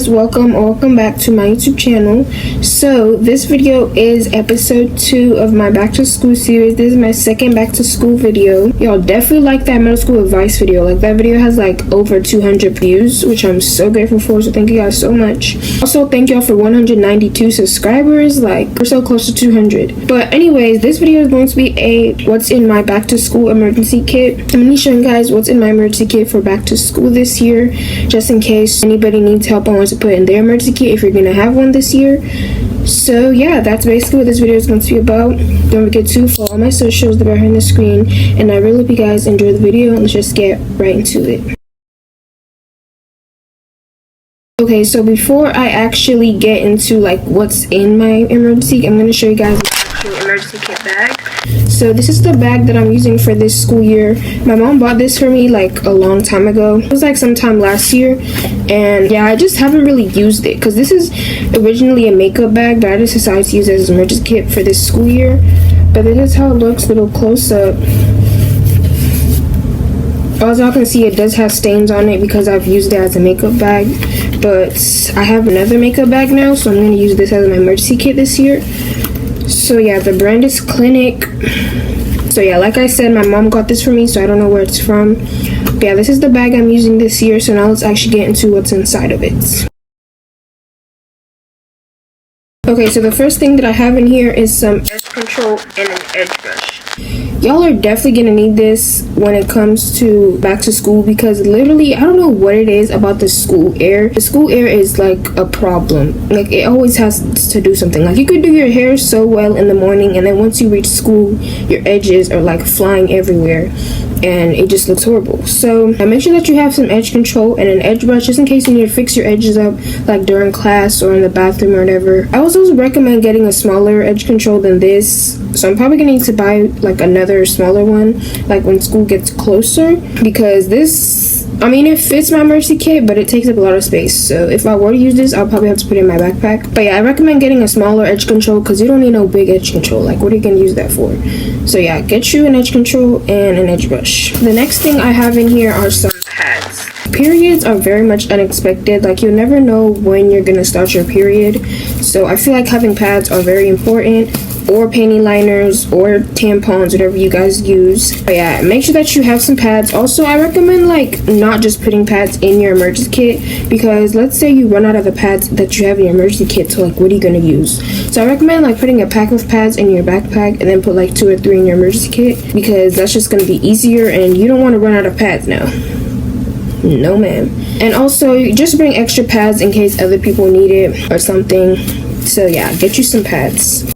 guys, welcome back to my YouTube channel. So this video is episode 2 of my back to school series. This is my second back to school video. Y'all definitely like that middle school advice video. Like, that video has like over 200 views, which I'm so grateful for, so thank you guys so much. Also, thank y'all for 192 subscribers. Like, we're so close to 200. But anyways, this video is going to be a what's in my back to school emergency kit. I'm gonna be showing you guys what's in my emergency kit for back to school this year, just in case anybody needs help on what to put in their emergency kit if you're gonna have one this year. So yeah, that's basically what this video is going to be about. Don't forget to follow all my socials that are behind the screen, and I really hope you guys enjoy the video. Let's just get right into it. Okay, so before I actually get into like what's in my emergency, I'm going to show you guys the actual emergency kit bag. So this is the bag that I'm using for this school year. My mom bought this for me like a long time ago. It was like sometime last year, and yeah, I just haven't really used it because this is originally a makeup bag, but I just decided to use it as an emergency kit for this school year. But this is how it looks, little close up. As y'all can see, it does have stains on it because I've used it as a makeup bag, but I have another makeup bag now, so I'm going to use this as my emergency kit this year. So yeah, the brand is Clinic. So yeah, like I said, my mom got this for me, so I don't know where it's from. But yeah, this is the bag I'm using this year. So now let's actually get into what's inside of it. Okay, so the first thing that I have in here is some edge control and an edge brush. Y'all are definitely gonna need this when it comes to back to school, because literally I don't know what it is about the school air. The school air is like a problem. Like, it always has to do something. Like, you could do your hair so well in the morning, and then once you reach school, your edges are like flying everywhere and it just looks horrible. So make sure that you have some edge control and an edge brush, just in case you need to fix your edges up like during class or in the bathroom or whatever. I also recommend getting a smaller edge control than this, so I'm probably gonna need to buy like another smaller one like when school gets closer, because this, I mean, it fits my emergency kit, but it takes up a lot of space. So if I were to use this, I'll probably have to put it in my backpack. But yeah, I recommend getting a smaller edge control because you don't need no big edge control. Like, what are you gonna use that for? So yeah, get you an edge control and an edge brush. The next thing I have in here are some pads. Periods are very much unexpected. Like, you'll never know when you're gonna start your period. So I feel like having pads are very important, or panty liners or tampons, whatever you guys use. But yeah, make sure that you have some pads. Also, I recommend like not just putting pads in your emergency kit, because let's say you run out of the pads that you have in your emergency kit, so like, what are you gonna use? So I recommend like putting a pack of pads in your backpack and then put like 2 or 3 in your emergency kit, because that's just gonna be easier, and you don't want to run out of pads now. No ma'am. And also, just bring extra pads in case other people need it or something. So yeah, get you some pads.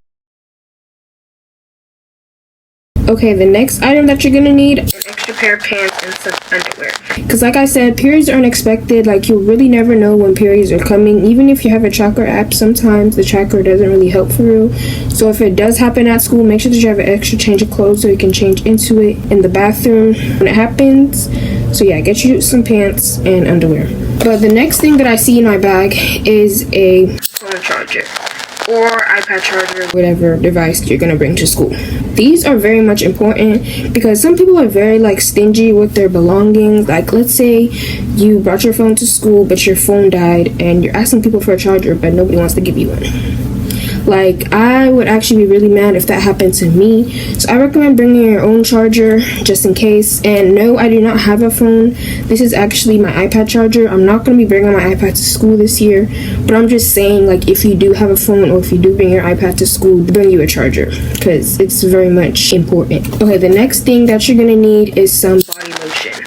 Okay, the next item that you're gonna need, an extra pair of pants and some underwear. Because like I said, periods are unexpected. Like, you really never know when periods are coming. Even if you have a tracker app, sometimes the tracker doesn't really help for you. So if it does happen at school, make sure that you have an extra change of clothes so you can change into it in the bathroom when it happens. So yeah, get you some pants and underwear. But the next thing that I see in my bag is a phone charger or iPad charger, whatever device you're gonna bring to school. These are very much important because some people are very like stingy with their belongings. Like, let's say you brought your phone to school but your phone died and you're asking people for a charger but nobody wants to give you one. Like, I would actually be really mad if that happened to me. So I recommend bringing your own charger just in case. And no, I do not have a phone. This is actually my iPad charger. I'm not going to be bringing my iPad to school this year, but I'm just saying, like, if you do have a phone or if you do bring your iPad to school, bring you a charger because it's very much important. Okay, the next thing that you're going to need is some body lotion.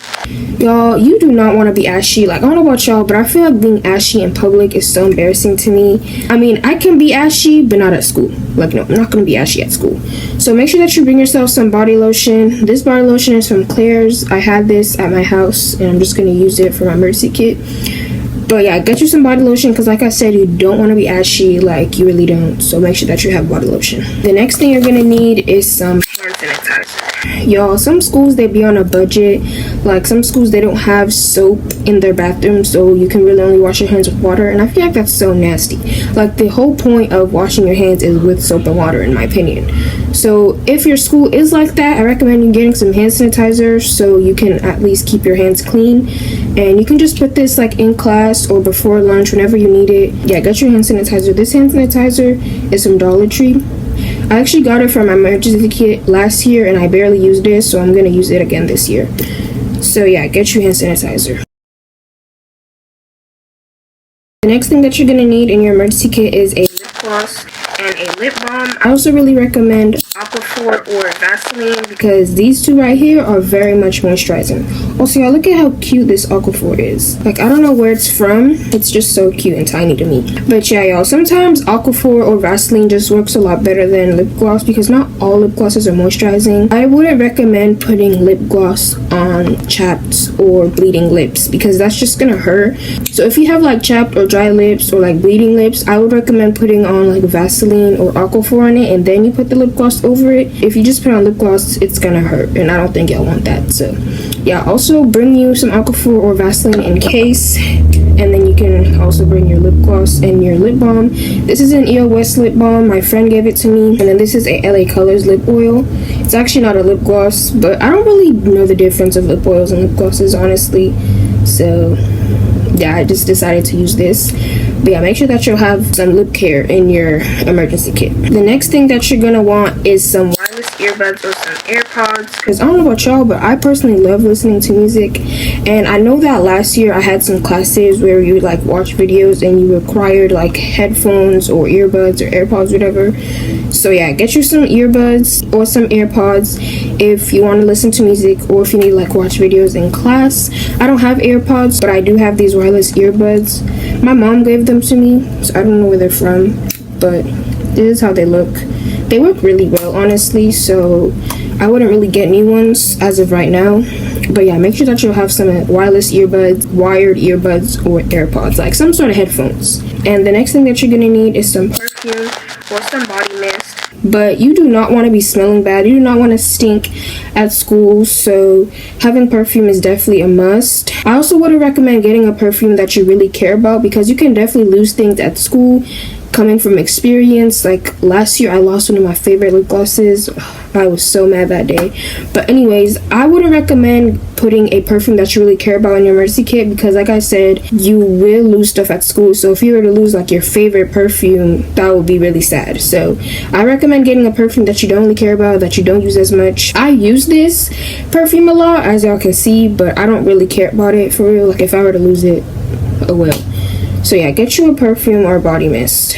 Y'all, you do not want to be ashy. Like, I don't know about y'all, but I feel like being ashy in public is so embarrassing to me. I mean, I can be ashy, but not at school. Like, no, I'm not going to be ashy at school. So make sure that you bring yourself some body lotion. This body lotion is from Claire's. I had this at my house, and I'm just going to use it for my emergency kit. But yeah, get you some body lotion because, like I said, you don't want to be ashy. Like, you really don't. So make sure that you have body lotion. The next thing you're going to need is some hand sanitizer. Y'all, some schools, they be on a budget. Like some schools, they don't have soap in their bathroom, so you can really only wash your hands with water, and I feel like that's so nasty. Like the whole point of washing your hands is with soap and water, in my opinion. So if your school is like that, I recommend you getting some hand sanitizer so you can at least keep your hands clean. And you can just put this like in class or before lunch whenever you need it. Yeah, get your hand sanitizer. This hand sanitizer is from Dollar Tree. I actually got it from my emergency kit last year and I barely used it, so I'm gonna use it again this year. So yeah, get your hand sanitizer. The next thing that you're gonna need in your emergency kit is a lip gloss and a lip balm. I also really recommend Aquaphor or Vaseline because these two right here are very much moisturizing. Also, y'all, look at how cute this Aquaphor is. Like, I don't know where it's from. It's just so cute and tiny to me. But yeah, y'all, sometimes Aquaphor or Vaseline just works a lot better than lip gloss because not all lip glosses are moisturizing. I wouldn't recommend putting lip gloss on chapped or bleeding lips because that's just gonna hurt. So if you have like chapped or dry lips or like bleeding lips, I would recommend putting on like Vaseline or Aquaphor on it and then you put the lip gloss over it. If you just put on lip gloss, it's gonna hurt and I don't think y'all want that. So yeah, also bring you some Aquaphor or Vaseline in case, and then you can also bring your lip gloss and your lip balm. This is an EOS lip balm. My friend gave it to me. And then this is a LA Colors lip oil. It's actually not a lip gloss, but I don't really know the difference of lip oils and lip glosses, honestly. So yeah, I just decided to use this. But yeah, make sure that you'll have some lip care in your emergency kit. The next thing that you're gonna want is some wireless earbuds or some AirPods. Because I don't know about y'all, but I personally love listening to music. And I know that last year I had some classes where you would like watch videos and you required like headphones or earbuds or AirPods, whatever. So yeah, get you some earbuds or some AirPods if you want to listen to music or if you need to like watch videos in class. I don't have AirPods, but I do have these wireless earbuds. My mom gave them to me, so I don't know where they're from, but this is how they look. They work really well, honestly, so I wouldn't really get new ones as of right now. But yeah, make sure that you'll have some wireless earbuds, wired earbuds, or AirPods, like some sort of headphones. And the next thing that you're gonna need is some perfume or some body mist. But you do not want to be smelling bad. You do not want to stink at school, so having perfume is definitely a must. I also would recommend getting a perfume that you really care about because you can definitely lose things at school. Coming from experience, like last year I lost one of my favorite lip glosses. I was so mad that day. But anyways, I would recommend putting a perfume that you really care about in your emergency kit because like I said, you will lose stuff at school. So if you were to lose like your favorite perfume, that would be really sad. So I recommend getting a perfume that you don't really care about, that you don't use as much. I use this perfume a lot, as y'all can see, but I don't really care about it for real. Like if I were to lose it, oh well. So yeah, get you a perfume or a body mist.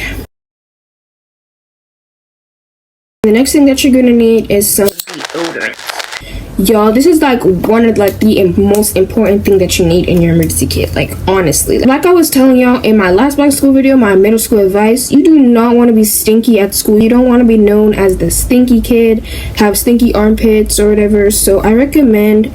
The next thing that you're gonna need is some deodorant. Y'all, this is like one of like the most important thing that you need in your emergency kit. Like honestly, like I was telling y'all in my last back to school video, my middle school advice, you do not want to be stinky at school. You don't want to be known as the stinky kid, have stinky armpits or whatever. So I recommend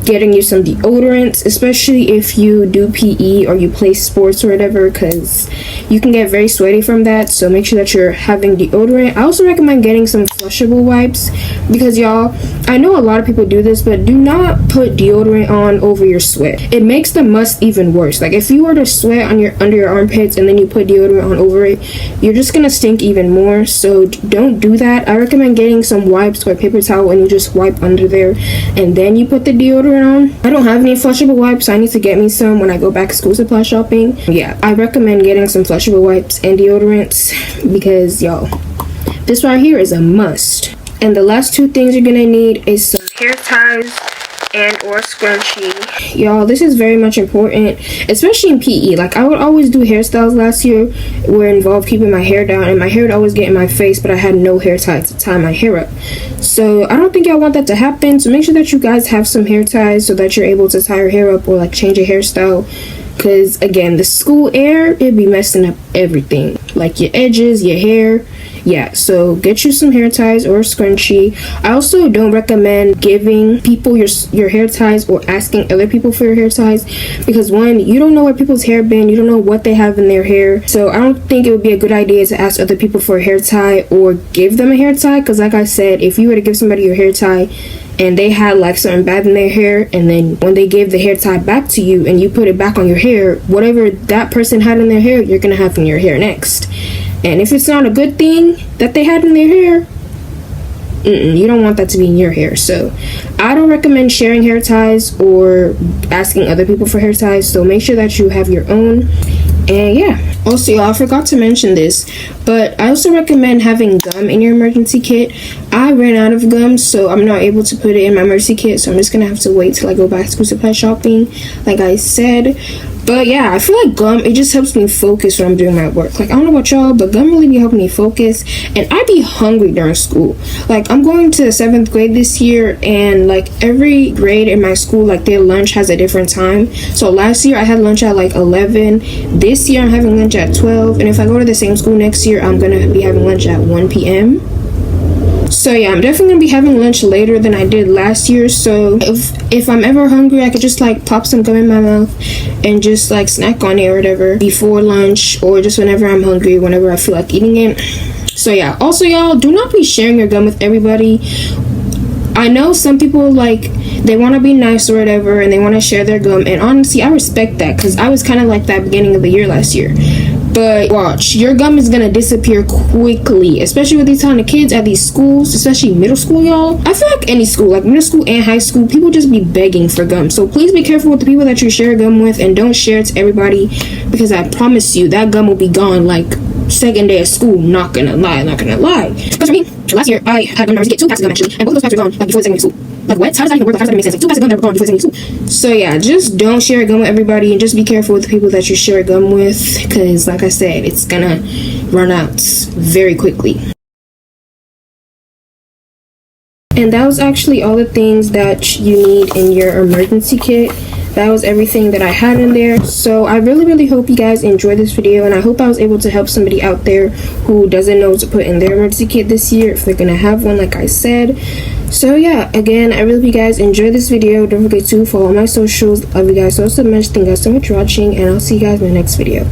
getting you some deodorants, especially if you do PE or you play sports or whatever, because you can get very sweaty from that. So make sure that you're having deodorant. I also recommend getting some flushable wipes because y'all, I know a lot of people do this, but do not put deodorant on over your sweat. It makes the must even worse. Like if you were to sweat on your under your armpits and then you put deodorant on over it, you're just gonna stink even more. So don't do that. I recommend getting some wipes or paper towel and you just wipe under there and then you put the deodorant on. I don't have any flushable wipes, so I need to get me some when I go back to school supply shopping. Yeah, I recommend getting some flushable wipes and deodorants because y'all, this right here is a must. And the last two things you're gonna need is some hair ties and or scrunchie. Y'all, this is very much important, especially in PE. Like I would always do hairstyles last year where it involved keeping my hair down and my hair would always get in my face, but I had no hair ties to tie my hair up. So I don't think y'all want that to happen. So make sure that you guys have some hair ties so that you're able to tie your hair up or like change your hairstyle. Because again, the school air, it'd be messing up everything, like your edges, your hair. Yeah, so get you some hair ties or a scrunchie. I also don't recommend giving people your hair ties or asking other people for your hair ties because one, you don't know where people's hair been, you don't know what they have in their hair. So I don't think it would be a good idea to ask other people for a hair tie or give them a hair tie because like I said, if you were to give somebody your hair tie and they had like something bad in their hair, and then when they gave the hair tie back to you and you put it back on your hair, whatever that person had in their hair, you're gonna have in your hair next. And if it's not a good thing that they had in their hair, you don't want that to be in your hair. So I don't recommend sharing hair ties or asking other people for hair ties, so make sure that you have your own. And yeah, also y'all, I forgot to mention this, but I also recommend having gum in your emergency kit. I ran out of gum, so I'm not able to put it in my emergency kit, so I'm just gonna have to wait till I go back to school supply shopping, like I said. But yeah, I feel like gum, it just helps me focus when I'm doing my work. Like, I don't know about y'all, but gum really be helping me focus. And I be hungry during school. Like, I'm going to 7th grade this year, and like every grade in my school, like their lunch has a different time. So last year I had lunch at like 11. This year I'm having lunch at 12. And if I go to the same school next year, I'm gonna be having lunch at 1 p.m. So yeah, I'm definitely gonna be having lunch later than I did last year. So if I'm ever hungry, I could just like pop some gum in my mouth and just like snack on it or whatever before lunch, or just whenever I'm hungry, whenever I feel like eating it. So yeah, also y'all, do not be sharing your gum with everybody. I know some people, like, they want to be nice or whatever, and they want to share their gum, and honestly, I respect that, because I was kind of like that beginning of the year last year. But watch, your gum is gonna disappear quickly, especially with these kind of kids at these schools, especially middle school, y'all. I feel like any school, like middle school and high school, people just be begging for gum. So please be careful with the people that you share gum with, and don't share it to everybody, because I promise you that gum will be gone like second day of school. Not gonna lie. Because for me, last year I had gum to get 2 packs of gum actually, and both of those packs were gone like before the second day of school. Like, what? How does that even work? How does that make sense? Like, 2 packs of gum that were gone before the second day of school. So yeah, just don't share gum with everybody, and just be careful with the people that you share gum with, because like I said, it's gonna run out very quickly. And that was actually all the things that you need in your emergency kit. That was everything that I had in there. So I really hope you guys enjoyed this video, and I hope I was able to help somebody out there who doesn't know what to put in their emergency kit this year, if they're gonna have one, like I said. So yeah, again, I really hope you guys enjoyed this video. Don't forget to follow my socials. Love you guys so much. Thank you guys so much for watching, and I'll see you guys in the next video.